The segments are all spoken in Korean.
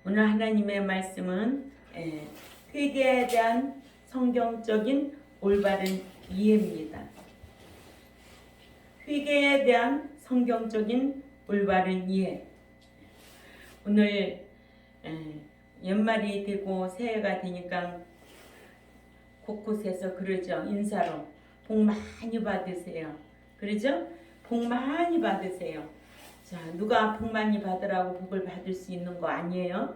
오늘 하나님의 말씀은 회개에 대한 성경적인 올바른 이해입니다. 회개에 대한 성경적인 올바른 이해. 오늘 연말이 되고 새해가 되니까 곳곳에서 그러죠. 인사로 복 많이 받으세요. 그러죠? 복 많이 받으세요. 자, 누가 복 많이 받으라고 복을 받을 수 있는 거 아니에요?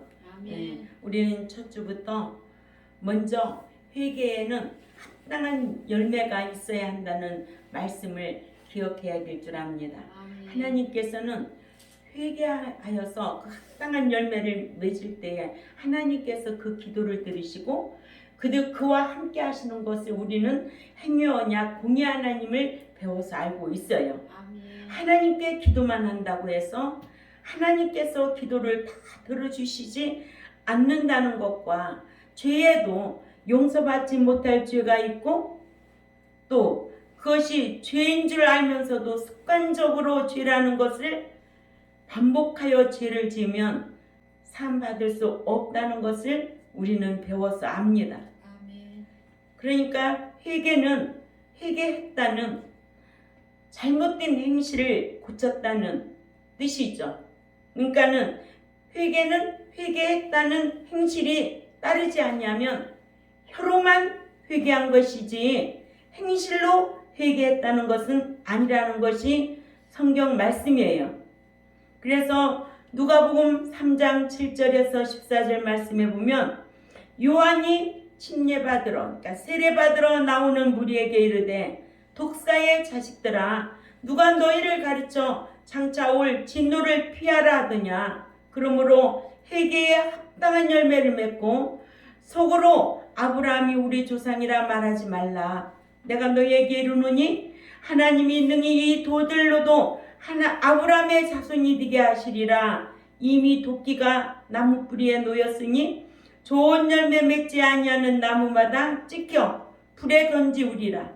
우리는 첫 주부터 먼저 회개에는 합당한 열매가 있어야 한다는 말씀을 기억해야 될 줄 압니다. 하나님께서는 회개하여서 그 합당한 열매를 맺을 때에 하나님께서 그 기도를 들으시고 그와 함께 하시는 것을 우리는 행위 언약 공의 하나님을 배워서 알고 있어요. 하나님께 기도만 한다고 해서 하나님께서 기도를 다 들어주시지 않는다는 것과 죄에도 용서받지 못할 죄가 있고 또 그것이 죄인 줄 알면서도 습관적으로 죄라는 것을 반복하여 죄를 지으면 사함받을 수 없다는 것을 우리는 배워서 압니다. 그러니까 회개했다는 잘못된 행실을 고쳤다는 뜻이죠. 그러니까는 회개했다는 행실이 따르지 않냐면 혀로만 회개한 것이지 행실로 회개했다는 것은 아니라는 것이 성경 말씀이에요. 그래서 누가복음 3장 7절에서 14절 말씀에 보면 요한이 침례받으러 그러니까 세례받으러 나오는 무리에게 이르되 독사의 자식들아 누가 너희를 가르쳐 장차 올 진노를 피하라 하더냐. 그러므로 회개에 합당한 열매를 맺고 속으로 아브라함이 우리 조상이라 말하지 말라. 내가 너희에게 이르노니 하나님이 능히 이 돌들로도 아브라함의 자손이 되게 하시리라. 이미 도끼가 나무 뿌리에 놓였으니 좋은 열매 맺지 아니하는 나무마다 찍혀 불에 던지우리라.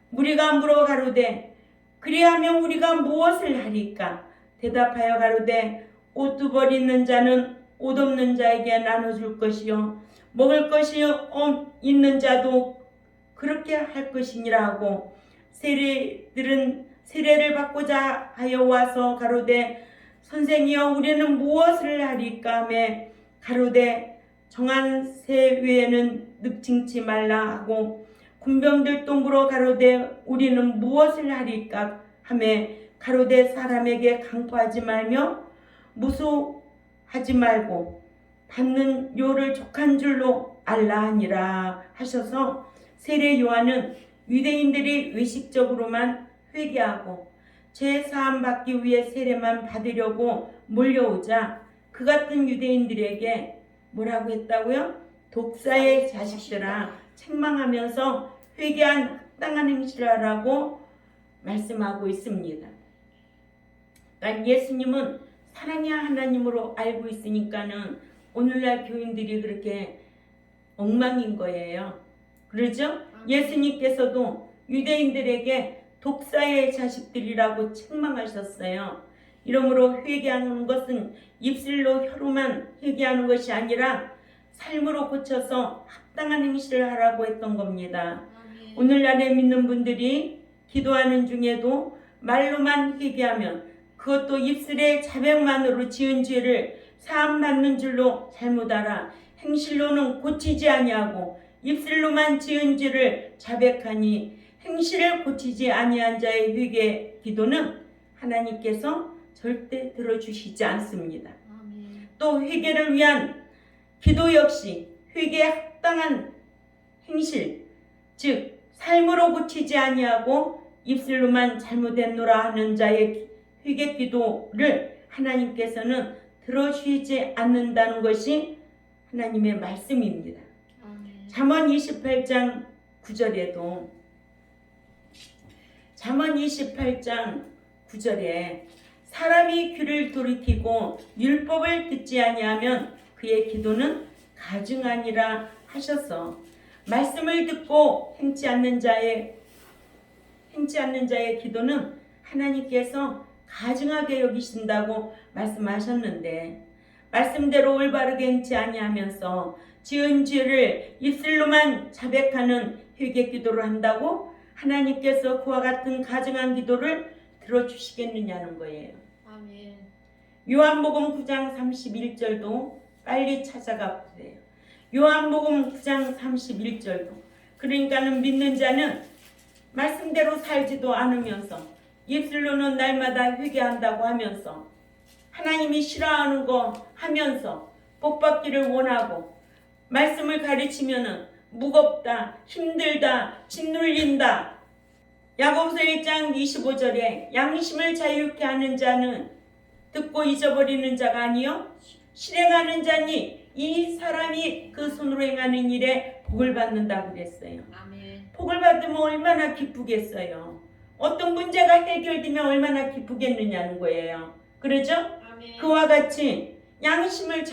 무리가 물어 가로되 그리하면 우리가 무엇을 하리까? 대답하여 가로되 옷두벌 있는 자는 옷 없는 자에게 나눠줄 것이요 먹을 것이 있는 자도 그렇게 할 것이니라 하고 세리들은 세례를 받고자 하여 와서 가로되 선생이여 우리는 무엇을 하리까 하매 가로되 정한 새 외에는 늑증치 말라 하고 군병들도 물어 가로되 우리는 무엇을 하리까 하매 가로되 사람에게 강포하지 말며 무수하지 말고 받는 요를 족한 줄로 알라 하니라 하셔서 세례 요한은 유대인들이 의식적으로만 회개하고 죄 사함 받기 위해 세례만 받으려고 몰려오자 그 같은 유대인들에게 뭐라고 했다고요? 독사의 자식들아 책망하면서 회개한 합당한 행실을 하라고 말씀하고 있습니다. 그러니까 예수님은 사랑의 하나님으로 알고 있으니까는 오늘날 교인들이 그렇게 엉망인 거예요. 그러죠? 예수님께서도 유대인들에게 독사의 자식들이라고 책망하셨어요. 이러므로 회개하는 것은 입술로 혀로만 회개하는 것이 아니라 삶으로 고쳐서 합당한 행실을 하라고 했던 겁니다. 오늘날에 믿는 분들이 기도하는 중에도 말로만 회개하면 그것도 입술의 자백만으로 지은 죄를 사함받는 줄로 잘못 알아 행실로는 고치지 아니하고 입술로만 지은 죄를 자백하니 행실을 고치지 아니한 자의 회개 기도는 하나님께서 절대 들어주시지 않습니다. 또 회개를 위한 기도 역시 회개에 합당한 행실 즉 삶으로 고치지 아니하고 입술로만 잘못했노라 하는 자의 회개 기도를 하나님께서는 들어주시지 않는다는 것이 하나님의 말씀입니다. 잠언 28장 9절에도 잠언 28장 9절에 사람이 귀를 돌이키고 율법을 듣지 아니하면 그의 기도는 가증하니라 하셔서 말씀을 듣고 행치 않는 자의 기도는 하나님께서 가증하게 여기신다고 말씀하셨는데 말씀대로 올바르게 행치 아니하면서 지은 죄를 입술로만 자백하는 회개 기도를 한다고 하나님께서 그와 같은 가증한 기도를 들어주시겠느냐는 거예요. 아멘. 요한복음 9장 31절도 빨리 찾아가 보세요. 요한복음 9장 31절도. 그러니까는 믿는 자는 말씀대로 살지도 않으면서 입술로는 날마다 회개한다고 하면서 하나님이 싫어하는 거 하면서 복받기를 원하고 말씀을 가르치면은 무겁다, 힘들다, 짓눌린다. 야고보서 1장 25절에 양심을 자유케 하는 자는 듣고 잊어버리는 자가 아니요 실행하는 자니 이 사람이 그 손으로 행하는 일에 복을 받는다고 그랬어요. 아멘. 복을 받으면 얼마나 기쁘겠어요. 어떤 문제가 해결되면 얼마나 기쁘겠느냐는 거예요. 그러죠? 아멘. 그와 같이 양심을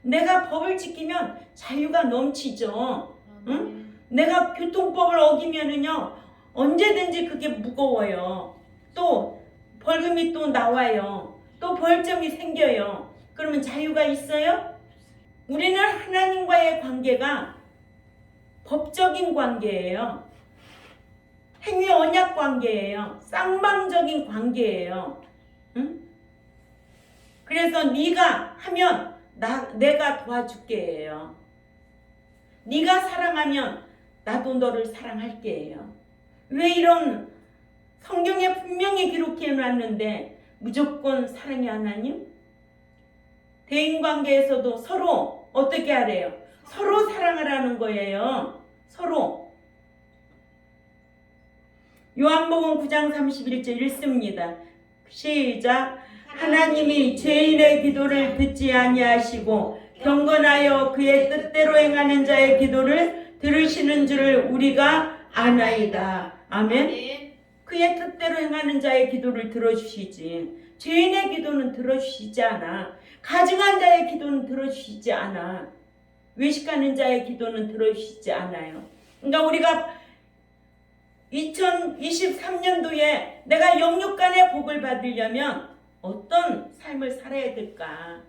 내가 법을 지키면 자유가 넘치죠. 응? 내가 교통법을 어기면은요 언제든지 그게 무거워요. 또 벌금이 또 나와요. 또 벌점이 생겨요. 그러면 자유가 있어요? 우리는 하나님과의 관계가 법적인 관계예요. 행위 언약 관계예요. 쌍방적인 관계예요. 응? 그래서 네가 하면 내가 도와줄게예요. 네가 사랑하면 나도 너를 사랑할게예요. 왜 이런 성경에 분명히 기록해 놨는데 무조건 사랑이 하나님? 대인관계에서도 서로 어떻게 하래요? 서로 사랑하라는 거예요. 서로. 요한복음 9장 31절 읽습니다. 시작. 하나님이 죄인의 기도를 듣지 아니하시고 경건하여 그의 뜻대로 행하는 자의 기도를 들으시는 줄을 우리가 아나이다. 아멘. 그의 뜻대로 행하는 자의 기도를 들어주시지. 죄인의 기도는 들어주시지 않아. 가증한 자의 기도는 들어주시지 않아. 외식하는 자의 기도는 들어주시지 않아요. 그러니까 우리가 2023년도에 내가 영육간의 복을 받으려면 어떤 삶을 살아야 될까?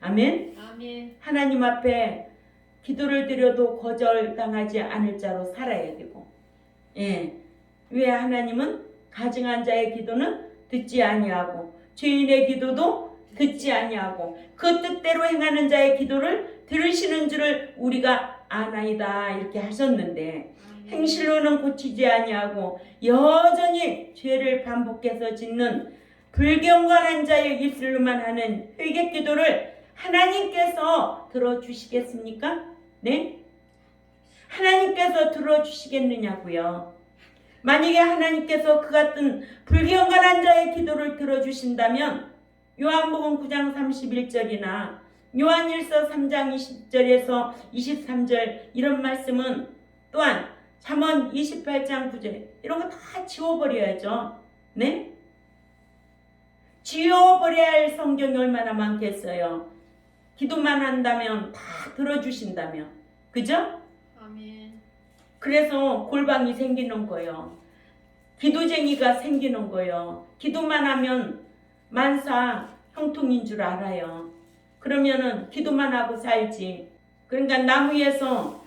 아멘? 아멘. 하나님 앞에 기도를 드려도 거절당하지 않을 자로 살아야 되고, 예. 왜 하나님은 가증한 자의 기도는 듣지 아니하고 죄인의 기도도 듣지 아니하고 그 뜻대로 행하는 자의 기도를 들으시는 줄을 우리가 아나이다 이렇게 하셨는데 행실로는 고치지 아니하고 여전히 죄를 반복해서 짓는 불경건한 자의 입술로만 하는 회개 기도를 하나님께서 들어주시겠습니까? 네? 하나님께서 들어주시겠느냐고요. 만약에 하나님께서 그 같은 불경건한 자의 기도를 들어주신다면 요한복음 9장 31절이나 요한일서 3장 20절에서 23절 이런 말씀은 또한 잠언 28장 9절 이런 거 다 지워버려야죠. 네? 지워버려야 할 성경이 얼마나 많겠어요. 기도만 한다면 다 들어주신다면. 그죠? 아멘. 그래서 골방이 생기는 거예요. 기도쟁이가 생기는 거예요. 기도만 하면 만사 형통인 줄 알아요. 그러면은 기도만 하고 살지. 그러니까 나무에서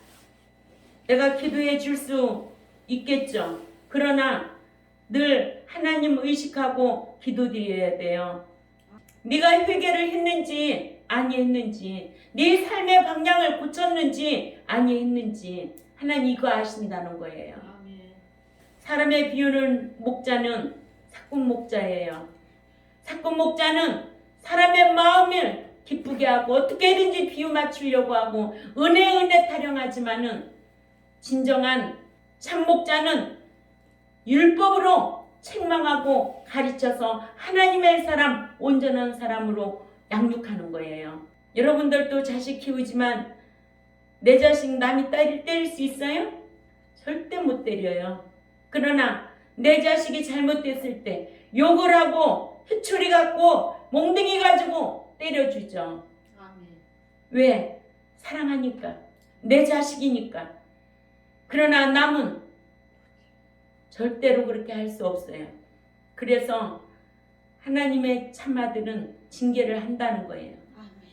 내가 기도해 줄 수 있겠죠. 그러나 늘 하나님 의식하고 기도드려야 돼요. 네가 회개를 했는지 아니했는지, 네 삶의 방향을 고쳤는지 아니했는지 하나님 이거 아신다는 거예요. 아멘. 사람의 비유는 목자는 사꾼 목자예요. 사꾼 목자는 사람의 마음을 기쁘게 하고 어떻게든지 비유 맞추려고 하고 은혜 타령하지만은 진정한 참 목자는 율법으로 책망하고 가르쳐서 하나님의 사람, 온전한 사람으로 양육하는 거예요. 여러분들도 자식 키우지만 내 자식 남이 때릴 수 있어요? 절대 못 때려요. 그러나 내 자식이 잘못됐을 때 욕을 하고 회초리 갖고 몽둥이 가지고 때려주죠. 아멘. 왜? 사랑하니까. 내 자식이니까. 그러나 남은 절대로 그렇게 할 수 없어요. 그래서 하나님의 참아들은 징계를 한다는 거예요.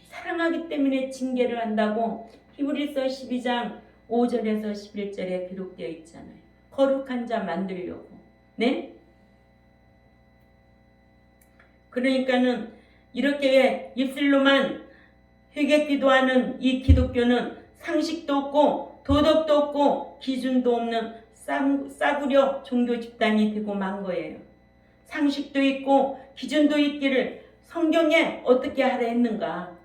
사랑하기 때문에 징계를 한다고 히브리서 12장 5절에서 11절에 기록되어 있잖아요. 거룩한 자 만들려고. 네? 그러니까는 이렇게 입술로만 회개 기도하는 이 기독교는 상식도 없고 도덕도 없고 기준도 없는 싸구려 종교 집단이 되고 만 거예요. 상식도 있고 기준도 있기를 성경에 어떻게 하라 했는가?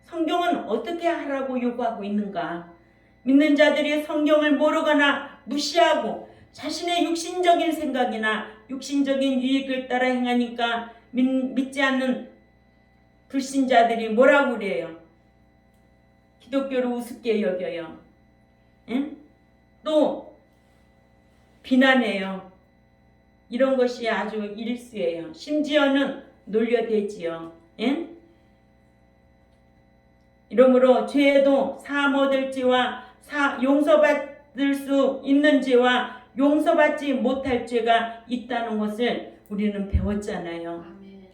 성경은 어떻게 하라고 요구하고 있는가? 믿는 자들이 성경을 모르거나 무시하고 자신의 육신적인 생각이나 육신적인 유익을 따라 행하니까 믿지 않는 불신자들이 뭐라고 그래요? 기독교를 우습게 여겨요. 응? 또 비난해요. 이런 것이 아주 일수예요. 심지어는 놀려대지요. 응? 이러므로 죄에도 사함 얻을지와 용서받을 수 있는 죄와 용서받지 못할 죄가 있다는 것을 우리는 배웠잖아요. 아멘.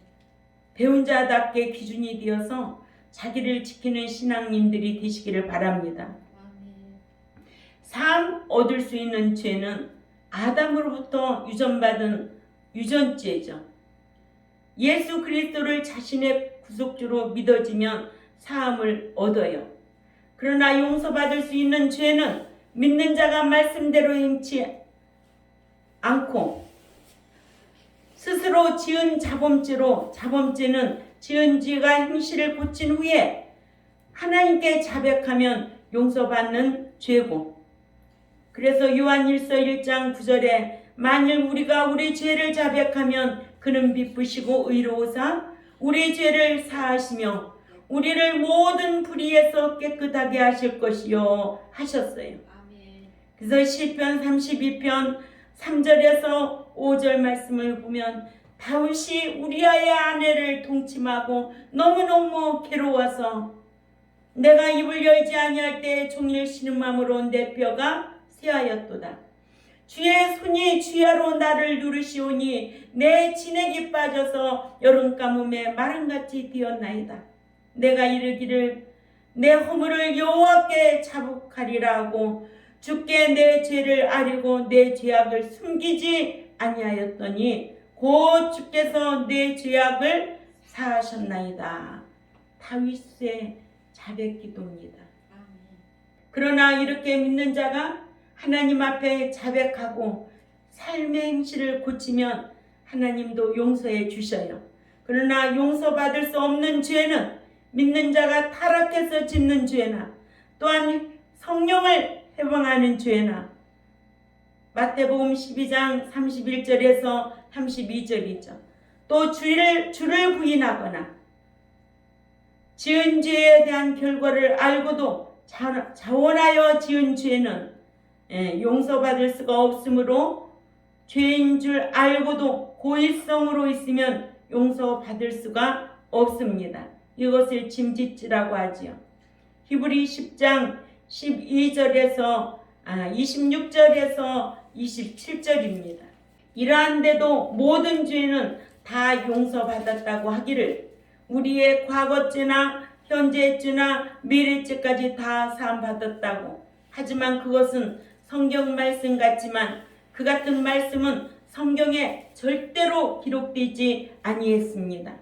배운 자답게 기준이 되어서 자기를 지키는 신앙인들이 되시기를 바랍니다. 아멘. 사함 얻을 수 있는 죄는 아담으로부터 유전받은 유전죄죠. 예수 그리스도를 자신의 구속주로 믿어지면 사함을 얻어요. 그러나 용서받을 수 있는 죄는 믿는 자가 말씀대로 행치 않고 스스로 지은 자범죄는 지은 죄가 행실을 고친 후에 하나님께 자백하면 용서받는 죄고, 그래서 요한일서 1장 9절에 만일 우리가 우리 죄를 자백하면 그는 미쁘시고 의로우사 우리 죄를 사하시며 우리를 모든 불의에서 깨끗하게 하실 것이요 하셨어요. 그래서 시편 32편 3절에서 5절 말씀을 보면 다윗이 우리아의 아내를 동침하고 너무너무 괴로워서 내가 입을 열지 아니할 때 종일 신음함으로 내 뼈가 쇠하였도다. 주의 손이 주야로 나를 누르시오니 내 진액이 빠져서 여름 가뭄에 마른같이 되었나이다. 내가 이르기를 내 허물을 여호와께 자복하리라 하고 주께 내 죄를 아뢰고 내 죄악을 숨기지 아니하였더니 곧 주께서 내 죄악을 사하셨나이다. 다윗의 자백기도입니다. 그러나 이렇게 믿는 자가 하나님 앞에 자백하고 삶의 행실을 고치면 하나님도 용서해 주셔요. 그러나 용서받을 수 없는 죄는 믿는 자가 타락해서 짓는 죄나 또한 성령을 해방하는 죄나 마태복음 12장 31절에서 32절이죠. 또 주를 부인하거나 지은 죄에 대한 결과를 알고도 자원하여 지은 죄는 용서받을 수가 없으므로 죄인 줄 알고도 고의성으로 있으면 용서받을 수가 없습니다. 이것을 짐짓지라고 하지요. 히브리 10장 12절에서 26절에서 27절입니다. 이러한데도 모든 죄는 다 용서받았다고 하기를 우리의 과거죄나 현재죄나 미래죄까지 다 사함받았다고. 하지만 그것은 성경 말씀 같지만 그 같은 말씀은 성경에 절대로 기록되지 아니했습니다.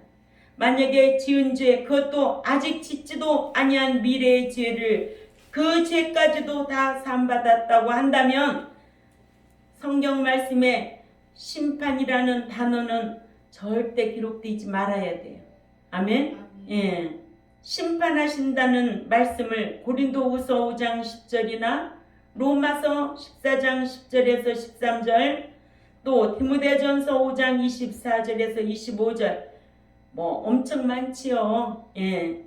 만약에 지은 죄, 그것도 아직 짓지도 아니한 미래의 죄를 그 죄까지도 다 사함받았다고 한다면 성경 말씀에 심판이라는 단어는 절대 기록되지 말아야 돼요. 아멘? 예. 심판하신다는 말씀을 고린도후서 5장 10절이나 로마서 14장 10절에서 13절 또 디모데전서 5장 24절에서 25절 엄청 많지요. 예.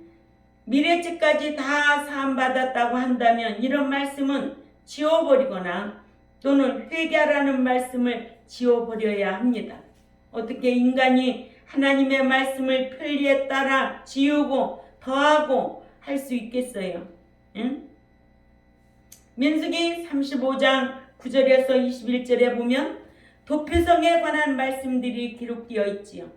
미래죄까지 다 사함받았다고 한다면 이런 말씀은 지워버리거나 또는 회개하라는 말씀을 지워버려야 합니다. 어떻게 인간이 하나님의 말씀을 편리에 따라 지우고 더하고 할 수 있겠어요? 응? 민수기 35장 9절에서 21절에 보면 도표성에 관한 말씀들이 기록되어 있지요.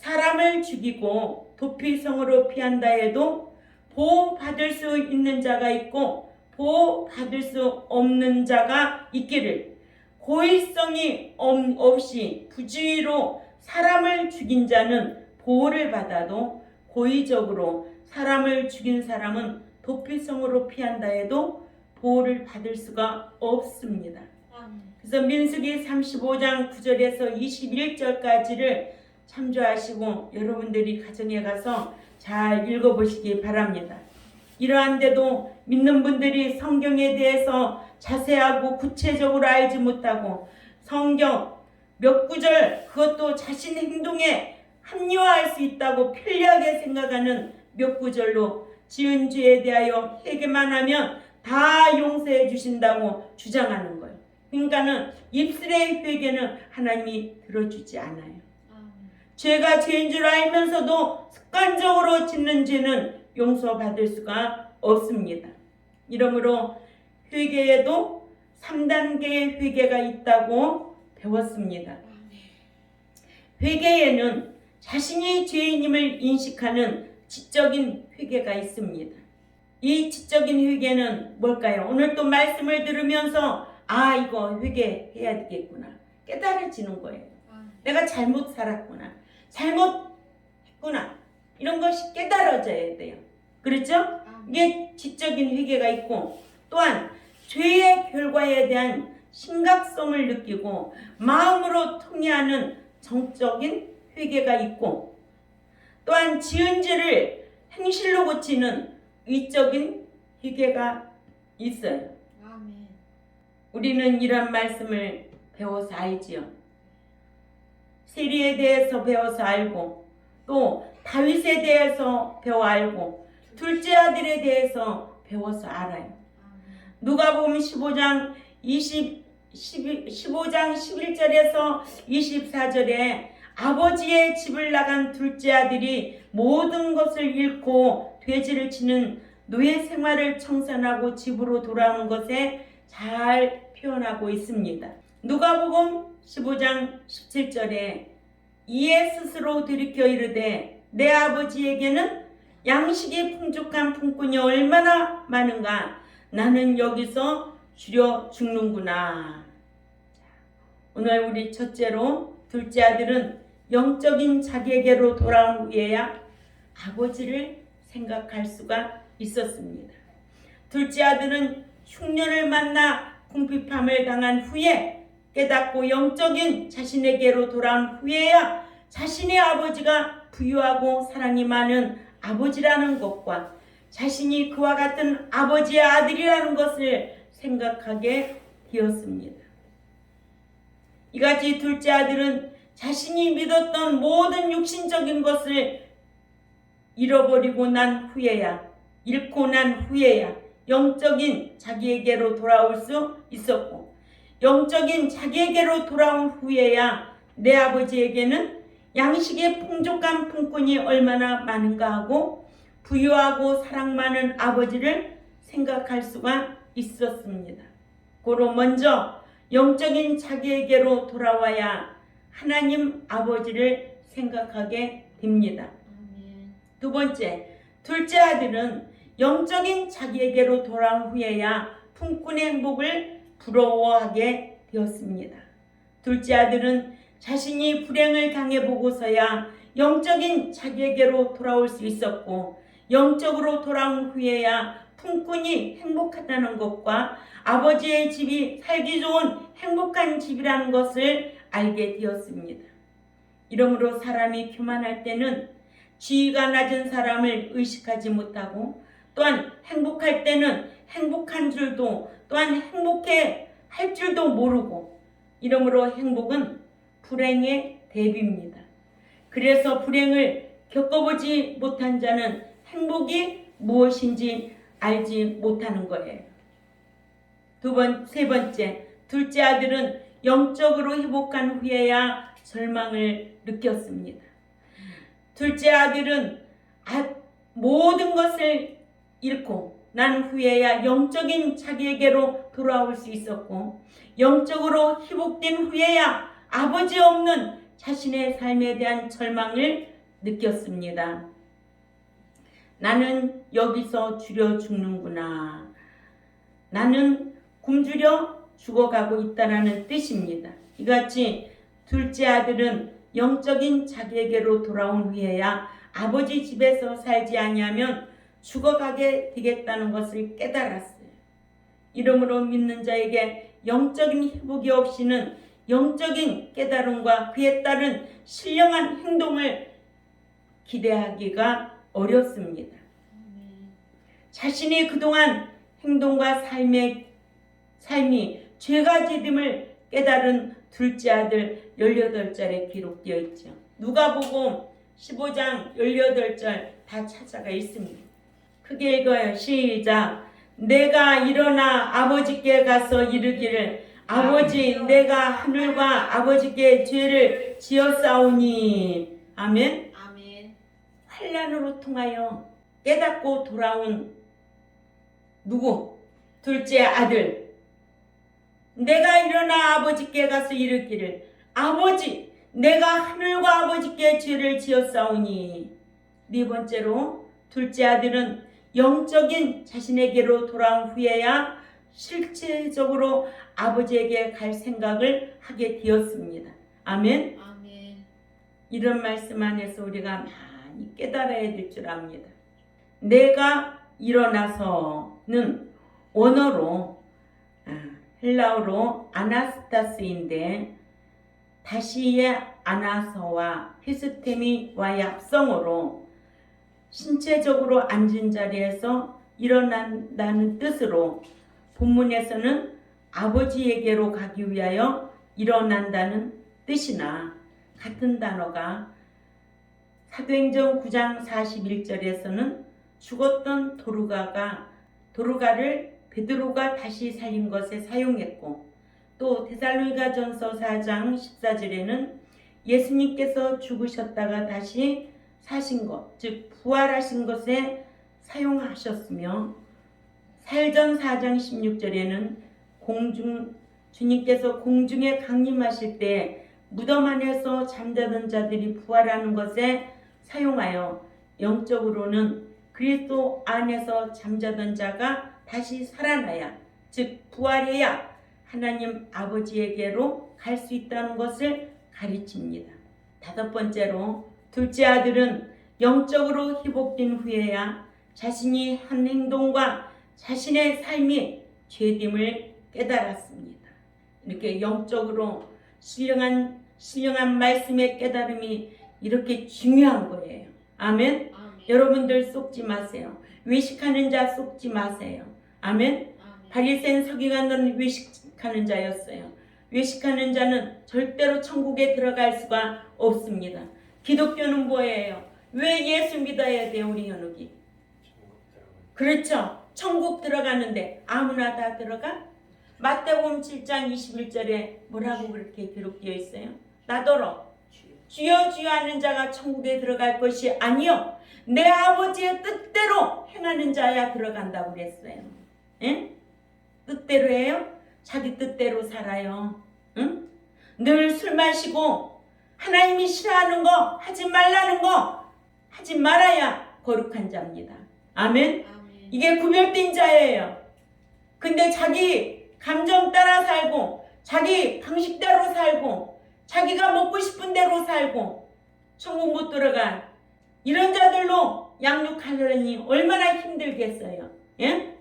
사람을 죽이고 도피성으로 피한다 해도 보호받을 수 있는 자가 있고 보호받을 수 없는 자가 있기를 고의성이 없이 부주의로 사람을 죽인 자는 보호를 받아도 고의적으로 사람을 죽인 사람은 도피성으로 피한다 해도 보호를 받을 수가 없습니다. 그래서 민수기 35장 9절에서 21절까지를 참조하시고 여러분들이 가정에 가서 잘 읽어보시기 바랍니다. 이러한데도 믿는 분들이 성경에 대해서 자세하고 구체적으로 알지 못하고 성경 몇 구절 그것도 자신 행동에 합리화할 수 있다고 편리하게 생각하는 몇 구절로 지은 죄에 대하여 회개만 하면 다 용서해 주신다고 주장하는 거예요. 그러니까는 입술의 회개는 하나님이 들어주지 않아요. 죄가 죄인 줄 알면서도 습관적으로 짓는 죄는 용서받을 수가 없습니다. 이러므로 회개에도 3단계의 회개가 있다고 배웠습니다. 회개에는 자신이 죄인임을 인식하는 지적인 회개가 있습니다. 이 지적인 회개는 뭘까요? 오늘 또 말씀을 들으면서 이거 회개해야 되겠구나 깨달아지는 거예요. 내가 잘못 살았구나, 잘못했구나, 이런 것이 깨달아져야 돼요. 그렇죠? 이게 지적인 회개가 있고, 또한 죄의 결과에 대한 심각성을 느끼고 마음으로 통회하는 정적인 회개가 있고, 또한 지은 죄를 행실로 고치는 의적인 회개가 있어요. 우리는 이런 말씀을 배워서 알지요. 세리에 대해서 배워서 알고, 또 다윗에 대해서 배워 알고, 둘째 아들에 대해서 배워서 알아요. 누가복음 15장 11절에서 24절에 아버지의 집을 나간 둘째 아들이 모든 것을 잃고 돼지를 치는 노예 생활을 청산하고 집으로 돌아오는 것에 잘 표현하고 있습니다. 누가복음 15장 17절에 이에 스스로 돌이켜 이르되 내 아버지에게는 양식이 풍족한 품꾼이 얼마나 많은가, 나는 여기서 주려 죽는구나. 오늘 우리 첫째로 둘째 아들은 영적인 자기에게로 돌아온 후에야 아버지를 생각할 수가 있었습니다. 둘째 아들은 흉년을 만나 궁핍함을 당한 후에 깨닫고 영적인 자신에게로 돌아온 후에야 자신의 아버지가 부유하고 사랑이 많은 아버지라는 것과 자신이 그와 같은 아버지의 아들이라는 것을 생각하게 되었습니다. 이같이 둘째 아들은 자신이 믿었던 모든 육신적인 것을 잃고 난 후에야 영적인 자기에게로 돌아올 수 있었고, 영적인 자기에게로 돌아온 후에야 내 아버지에게는 양식의 풍족한 품꾼이 얼마나 많은가 하고 부유하고 사랑 많은 아버지를 생각할 수가 있었습니다. 고로 먼저 영적인 자기에게로 돌아와야 하나님 아버지를 생각하게 됩니다. 두 번째, 둘째 아들은 영적인 자기에게로 돌아온 후에야 품꾼의 행복을 부러워하게 되었습니다. 둘째 아들은 자신이 불행을 당해보고서야 영적인 자기에게로 돌아올 수 있었고, 영적으로 돌아온 후에야 품꾼이 행복하다는 것과 아버지의 집이 살기 좋은 행복한 집이라는 것을 알게 되었습니다. 이러므로 사람이 교만할 때는 지위가 낮은 사람을 의식하지 못하고, 또한 행복할 때는 행복한 줄도, 또한 행복해 할 줄도 모르고, 이러므로 행복은 불행의 대비입니다. 그래서 불행을 겪어보지 못한 자는 행복이 무엇인지 알지 못하는 거예요. 세 번째, 둘째 아들은 영적으로 회복한 후에야 절망을 느꼈습니다. 둘째 아들은 모든 것을 잃고 난 후에야 영적인 자기에게로 돌아올 수 있었고, 영적으로 회복된 후에야 아버지 없는 자신의 삶에 대한 절망을 느꼈습니다. 나는 여기서 줄여 죽는구나. 나는 굶주려 죽어가고 있다라는 뜻입니다. 이같이 둘째 아들은 영적인 자기에게로 돌아온 후에야 아버지 집에서 살지 아니하면 죽어가게 되겠다는 것을 깨달았어요. 이러므로 믿는 자에게 영적인 회복이 없이는 영적인 깨달음과 그에 따른 신령한 행동을 기대하기가 어렵습니다. 자신이 그동안 행동과 삶이 죄가 지됨을 깨달은 둘째 아들 18절에 기록되어 있죠. 누가복음 15장 18절 다 찾아가 있습니다. 크게 읽어요. 시작. 내가 일어나 아버지께 가서 이르기를 아버지 내가 하늘과 아버지께 죄를 지었사오니. 아멘. 아멘. 환난으로 통하여 깨닫고 돌아온 누구? 둘째 아들. 내가 일어나 아버지께 가서 이르기를 아버지 내가 하늘과 아버지께 죄를 지었사오니. 네 번째로 둘째 아들은 영적인 자신에게로 돌아온 후에야 실체적으로 아버지에게 갈 생각을 하게 되었습니다. 아멘. 아멘. 이런 말씀 안에서 우리가 많이 깨달아야 될 줄 압니다. 내가 일어나서는 원어로 헬라어로 아나스타스인데 다시의 아나서와 히스테미와의 합성어로 신체적으로 앉은 자리에서 일어난다는 뜻으로 본문에서는 아버지에게로 가기 위하여 일어난다는 뜻이나 같은 단어가 사도행전 9장 41절에서는 죽었던 도루가를 베드로가 다시 살린 것에 사용했고 또 데살로니가전서 4장 14절에는 예수님께서 죽으셨다가 다시 사신 것, 즉 부활하신 것에 사용하셨으며 사일전 4장 16절에는 주님께서 공중에 강림하실 때 무덤 안에서 잠자던 자들이 부활하는 것에 사용하여 영적으로는 그리스도 안에서 잠자던 자가 다시 살아나야, 즉 부활해야 하나님 아버지에게로 갈 수 있다는 것을 가르칩니다. 다섯 번째로 둘째 아들은 영적으로 회복된 후에야 자신이 한 행동과 자신의 삶이 죄됨을 깨달았습니다. 이렇게 영적으로 신령한 말씀의 깨달음이 이렇게 중요한 거예요. 아멘. 여러분들 속지 마세요. 외식하는 자 속지 마세요. 아멘. 바리새인 서기관들은 외식하는 자였어요. 외식하는 자는 절대로 천국에 들어갈 수가 없습니다. 기독교는 뭐예요? 왜 예수 믿어야 돼요, 우리 현욱이? 그렇죠. 천국 들어가는데 아무나 다 들어가? 마태복음 7장 21절에 뭐라고 그렇게 기록되어 있어요? 나더러 주여 주여 하는 자가 천국에 들어갈 것이 아니요 내 아버지의 뜻대로 행하는 자야 들어간다고 그랬어요. 응? 뜻대로 해요? 자기 뜻대로 살아요. 응? 늘 술 마시고 하나님이 싫어하는 거 하지 말라는 거 하지 말아야 거룩한 자입니다. 아멘. 이게 구별된 자예요. 근데 자기 감정 따라 살고 자기 방식대로 살고 자기가 먹고 싶은 대로 살고 천국 못 들어간 이런 자들로 양육하려니 얼마나 힘들겠어요. 예?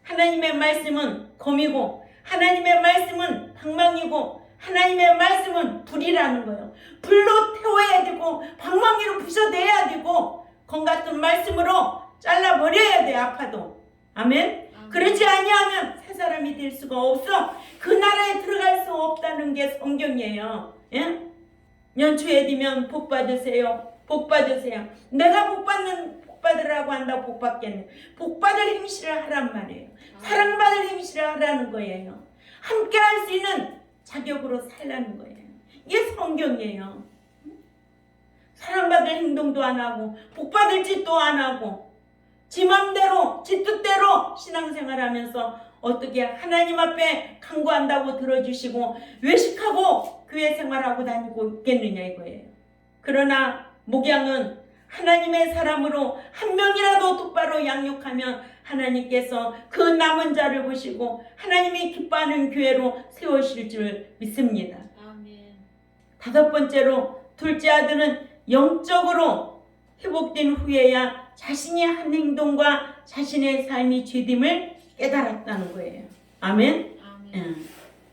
하나님의 말씀은 검이고 하나님의 말씀은 방망이고 하나님의 말씀은 불이라는 거예요. 불로 태워야 되고 방망이로 부셔대야 되고 검 같은 말씀으로 잘라버려야 돼. 아파도. 아멘. 그러지 아니하면 새 사람이 될 수가 없어. 그 나라에 들어갈 수 없다는 게 성경이에요. 예? 연초에 되면 복 받으세요. 복 받으세요. 내가 복 받으라고 한다고 복 받겠네. 복 받을 행실을 하란 말이에요. 사랑받을 행실을 하라는 거예요. 함께 할 수 있는 자격으로 살라는 거예요. 이게 성경이에요. 사랑받을 행동도 안 하고 복 받을 짓도 안 하고 지 맘대로 지 뜻대로 신앙생활하면서 어떻게 하나님 앞에 간구한다고 들어주시고 외식하고 교회 생활하고 다니고 있겠느냐 이거예요. 그러나 목양은 하나님의 사람으로 한 명이라도 똑바로 양육하면 하나님께서 그 남은 자를 보시고 하나님이 기뻐하는 교회로 세우실 줄 믿습니다. 아멘. 다섯 번째로 둘째 아들은 영적으로 회복된 후에야 자신이 한 행동과 자신의 삶이 죄됨을 깨달았다는 거예요. 아멘. 아멘.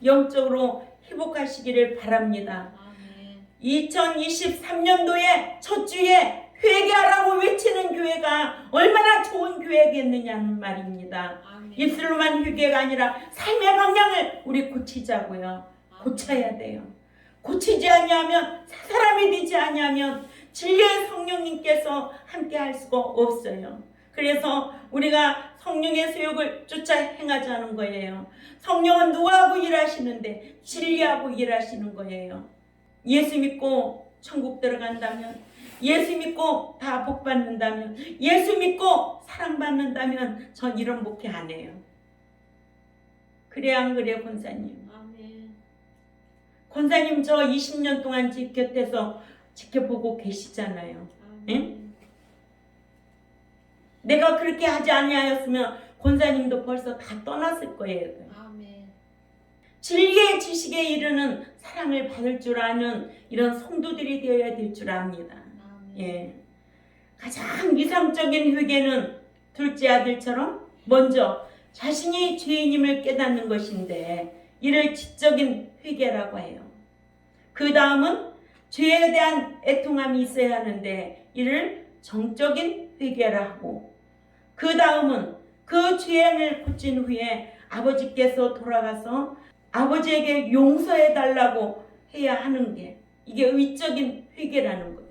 영적으로 회복하시기를 바랍니다. 아멘. 2023년도에 첫 주에 회개하라고 외치는 교회가 얼마나 좋은 교회겠느냐는 말입니다. 아멘. 입술로만 회개가 아니라 삶의 방향을 우리 고치자고요. 고쳐야 돼요. 고치지 아니하면 사람이 되지 아니하면 진리의 성령님께서 함께 할 수가 없어요. 그래서 우리가 성령의 소욕을 쫓아 행하자는 거예요. 성령은 누구하고 일하시는데 진리하고 일하시는 거예요. 예수 믿고 천국 들어간다면, 예수 믿고 다 복 받는다면, 예수 믿고 사랑받는다면 전 이런 목회 안 해요. 그래 안 그래 권사님? 아멘. 권사님 저 20년 동안 집 곁에서 지켜보고 계시잖아요. 아멘. 내가 그렇게 하지 아니하였으면 권사님도 벌써 다 떠났을 거예요. 아멘. 진리의 지식에 이르는 사랑을 받을 줄 아는 이런 성도들이 되어야 될 줄 압니다. 아멘. 예. 가장 이상적인 회개는 둘째 아들처럼 먼저 자신이 죄인임을 깨닫는 것인데 이를 지적인 회개라고 해요. 그 다음은 죄에 대한 애통함이 있어야 하는데 이를 정적인 회개라 하고, 그 다음은 그 죄를 고친 후에 아버지께서 돌아가서 아버지에게 용서해 달라고 해야 하는 게 이게 의적인 회개라는 거예요.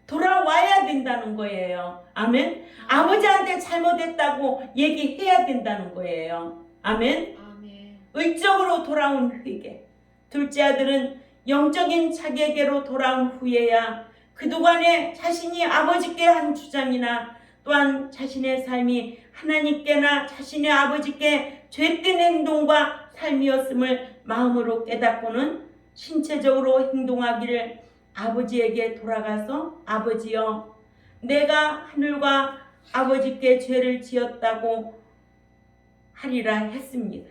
돌아와야 된다는 거예요. 아멘. 아버지한테 잘못했다고 얘기해야 된다는 거예요. 아멘. 아멘. 의적으로 돌아온 회개. 둘째 아들은 영적인 자기에게로 돌아온 후에야 그동안에 자신이 아버지께 한 주장이나 또한 자신의 삶이 하나님께나 자신의 아버지께 죄된 행동과 삶이었음을 마음으로 깨닫고는 신체적으로 행동하기를 아버지에게 돌아가서 아버지여 내가 하늘과 아버지께 죄를 지었다고 하리라 했습니다.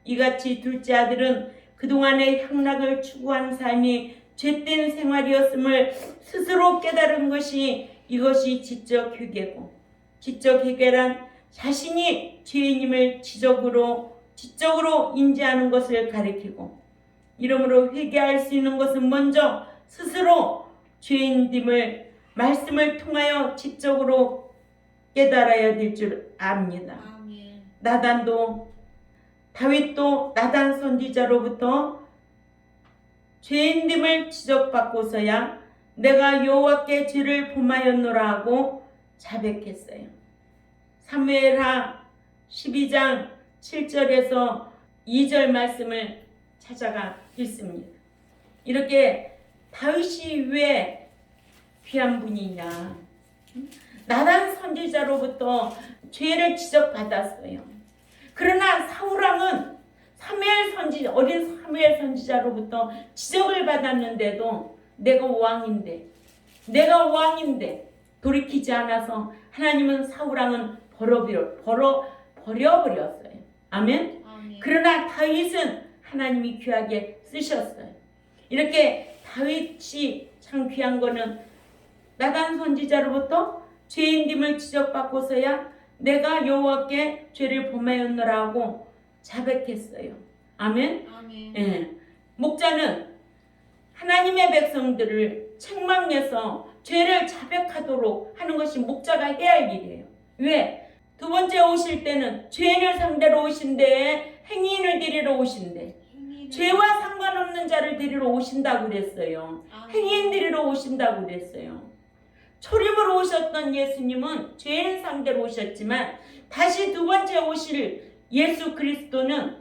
이같이 둘째 아들은 그동안의 향락을 추구한 삶이 죄된 생활이었음을 스스로 깨달은 것이 이것이 지적 회개고, 지적 회개란 자신이 죄인임을 지적으로 인지하는 것을 가리키고, 이러므로 회개할 수 있는 것은 먼저 스스로 죄인됨을 말씀을 통하여 지적으로 깨달아야 될 줄 압니다. 아멘. 다윗도 나단 선지자로부터 죄인됨을 지적받고서야 내가 여호와께 죄를 범하였노라 하고 자백했어요. 사무엘하 12장 7절에서 2절 말씀을 찾아가 읽습니다. 이렇게 다윗이 왜 귀한 분이냐? 나단 선지자로부터 죄를 지적받았어요. 그러나 사울왕은 어린 사무엘 선지자로부터 지적을 받았는데도 내가 왕인데 돌이키지 않아서 하나님은 사울왕은 버려버렸어요. 아멘? 아멘. 그러나 다윗은 하나님이 귀하게 쓰셨어요. 이렇게 다윗이 참 귀한 거는 나단 선지자로부터 죄인됨을 지적받고서야 내가 여호와께 죄를 범하였노라 하고 자백했어요. 아멘? 아멘. 예. 목자는 하나님의 백성들을 책망해서 죄를 자백하도록 하는 것이 목자가 해야 할 일이에요. 왜? 두 번째 오실 때는 죄인을 상대로 오신데 행인을 데리러 오신대. 죄와 상관없는 자를 데리러 오신다고 그랬어요. 행인 데리러 오신다고 그랬어요. 초림으로 오셨던 예수님은 죄인 상대로 오셨지만 다시 두 번째 오실 예수 그리스도는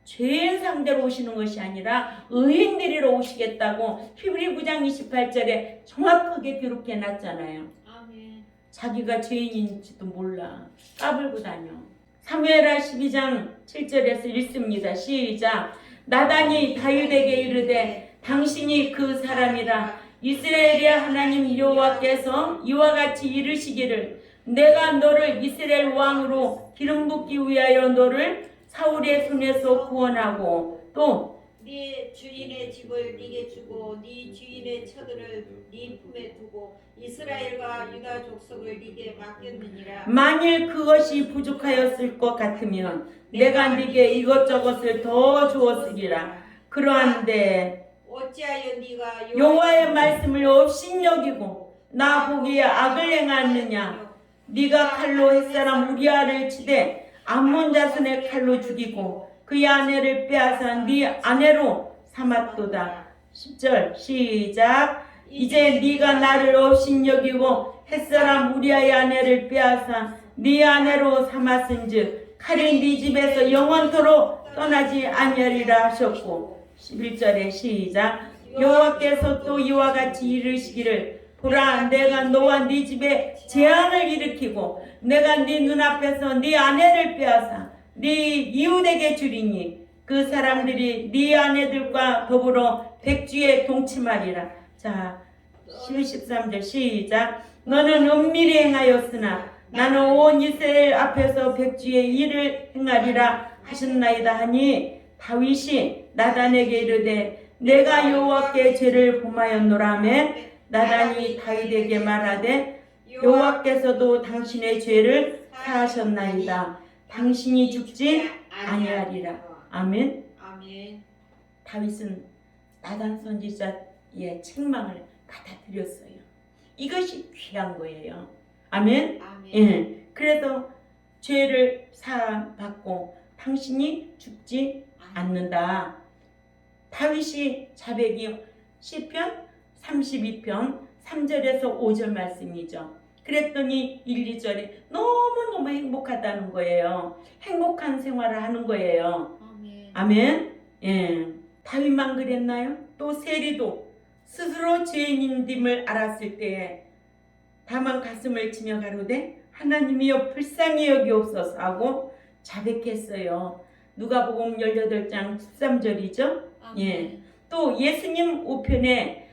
죄인 상대로 오시는 것이 아니라 의인 데리러 오시겠다고 히브리 9장 28절에 정확하게 기록해 놨잖아요. 아멘. 자기가 죄인인지도 몰라 까불고 다녀. 사무엘하 12장 7절에서 읽습니다. 시작. 나단이 다윗에게 이르되 당신이 그 사람이라 이스라엘의 하나님 여호와께서 이와 같이 이르시기를 내가 너를 이스라엘 왕으로 기름 붓기 위하여 너를 사울의 손에서 구원하고 또 네 주인의 집을 네게 주고 네 주인의 처들을 네 품에 두고 이스라엘과 유다 족속을 네게 맡겼느니라. 만일 그것이 부족하였을 것 같으면 내가 네게 이것저것을 더 주었으리라. 그러한데 어찌하여 네가 여호와의 말씀을 업신여기고 나 보기에 악을 행하느냐. 네가 칼로 햇사람 우리아를 치되 암몬 자손의 칼로 죽이고 그의 아내를 빼앗아 네 아내로 삼았도다. 10절 시작. 이제 네가 나를 업신여기고 햇사람 우리아의 아내를 빼앗아 네 아내로 삼았은즉 칼이 네 집에서 영원토록 떠나지 아니하리라 하셨고 11절에 시작. 여호와께서 또 이와 같이 이르시기를 보라 내가 너와 네 집에 재앙을 일으키고 내가 네 눈앞에서 네 아내를 빼앗아 네 이웃에게 주리니 그 사람들이 네 아내들과 더불어 백주에 동침하리라. 자 13절 시작. 너는 은밀히 행하였으나 나는 온 이스라엘 앞에서 백주의 일을 행하리라 하셨나이다 하니 다윗이 나단에게 이르되 내가 여호와께 죄를 범하였노라며 나단이 다윗에게 말하되 여호와께서도 당신의 죄를 사하셨나이다. 당신이 죽지 아니하리라. 아멘. 아멘. 다윗은 나단 선지자의 책망을 받아들였어요. 이것이 귀한 거예요. 아멘. 아멘. 예. 그래서 죄를 사받고 당신이 죽지 않는다. 다윗이 자백이 시편 32편 3절에서 5절 말씀이죠. 그랬더니 1, 2절에 너무너무 행복하다는 거예요. 행복한 생활을 하는 거예요. 아멘. 아멘. 예. 다윗만 그랬나요? 또 세리도 스스로 죄인임을 알았을 때에 다만 가슴을 치며 가로되 하나님이여 불쌍히 여기옵소서 하고 자백했어요. 누가복음 18장 13절이죠. 예. 또 예수님 우편에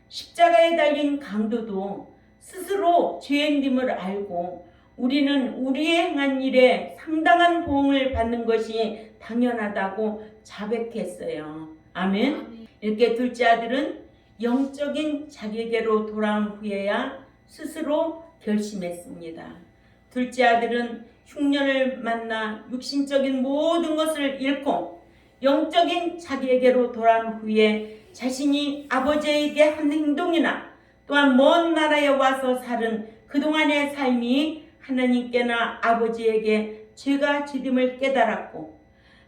십자가에 달린 강도도 스스로 죄인임을 알고 우리는 우리의 행한 일에 상당한 보응을 받는 것이 당연하다고 자백했어요. 아멘. 이렇게 둘째 아들은 영적인 자기에게로 돌아온 후에야 스스로 결심했습니다. 둘째 아들은 흉년을 만나 육신적인 모든 것을 잃고 영적인 자기에게로 돌아온 후에 자신이 아버지에게 한 행동이나 또한 먼 나라에 와서 살은 그동안의 삶이 하나님께나 아버지에게 죄가 죄됨을 깨달았고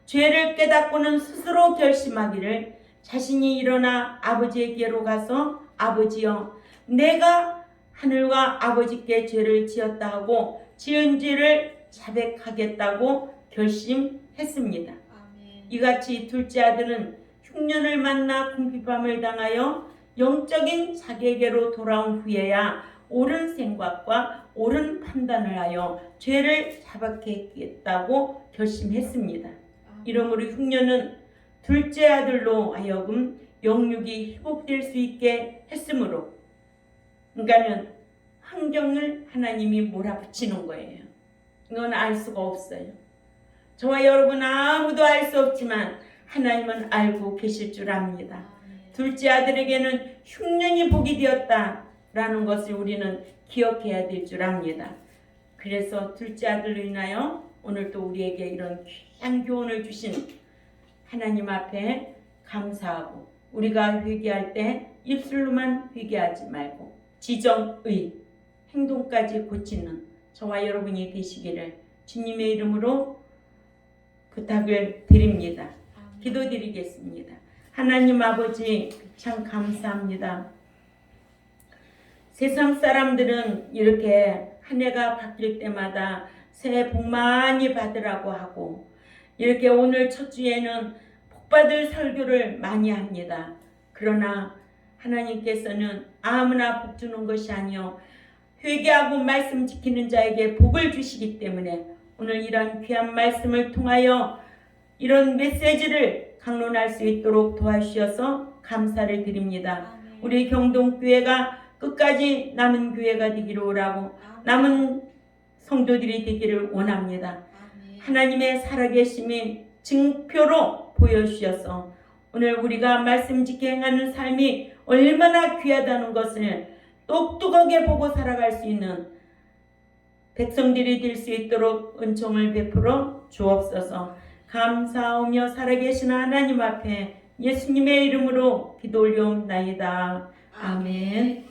죄를 깨닫고는 스스로 결심하기를 자신이 일어나 아버지에게로 가서 아버지여 내가 하늘과 아버지께 죄를 지었다 하고 지은 죄를 자백하겠다고 결심했습니다. 아멘. 이같이 둘째 아들은 흉년을 만나 궁핍함을 당하여 영적인 자기에게로 돌아온 후에야 옳은 생각과 옳은 판단을 하여 죄를 자백하겠다고 결심했습니다. 이러므로 흉년은 둘째 아들로 하여금 영육이 회복될 수 있게 했으므로 그러니까는 환경을 하나님이 몰아붙이는 거예요. 이건 알 수가 없어요. 저와 여러분 아무도 알 수 없지만 하나님은 알고 계실 줄 압니다. 둘째 아들에게는 흉년이 복이 되었다라는 것을 우리는 기억해야 될 줄 압니다. 그래서 둘째 아들로 인하여 오늘 또 우리에게 이런 귀한 교훈을 주신 하나님 앞에 감사하고 우리가 회개할 때 입술로만 회개하지 말고 지정의 행동까지 고치는 저와 여러분이 되시기를 주님의 이름으로 부탁을 드립니다. 기도드리겠습니다. 하나님 아버지 참 감사합니다. 세상 사람들은 이렇게 한 해가 바뀔 때마다 새해 복 많이 받으라고 하고 이렇게 오늘 첫 주에는 복 받을 설교를 많이 합니다. 그러나 하나님께서는 아무나 복 주는 것이 아니요 회개하고 말씀 지키는 자에게 복을 주시기 때문에 오늘 이런 귀한 말씀을 통하여 이런 메시지를 강론할 수 있도록 도와주셔서 감사를 드립니다. 우리 경동교회가 끝까지 남은 교회가 되기를 원하고 남은 성도들이 되기를 원합니다. 하나님의 살아계심이 증표로 보여주셔서 오늘 우리가 말씀 지켜 행하는 삶이 얼마나 귀하다는 것을 똑똑하게 보고 살아갈 수 있는 백성들이 될 수 있도록 은총을 베풀어 주옵소서. 감사하며 살아계신 하나님 앞에 예수님의 이름으로 기도 올려옵나이다. 아멘.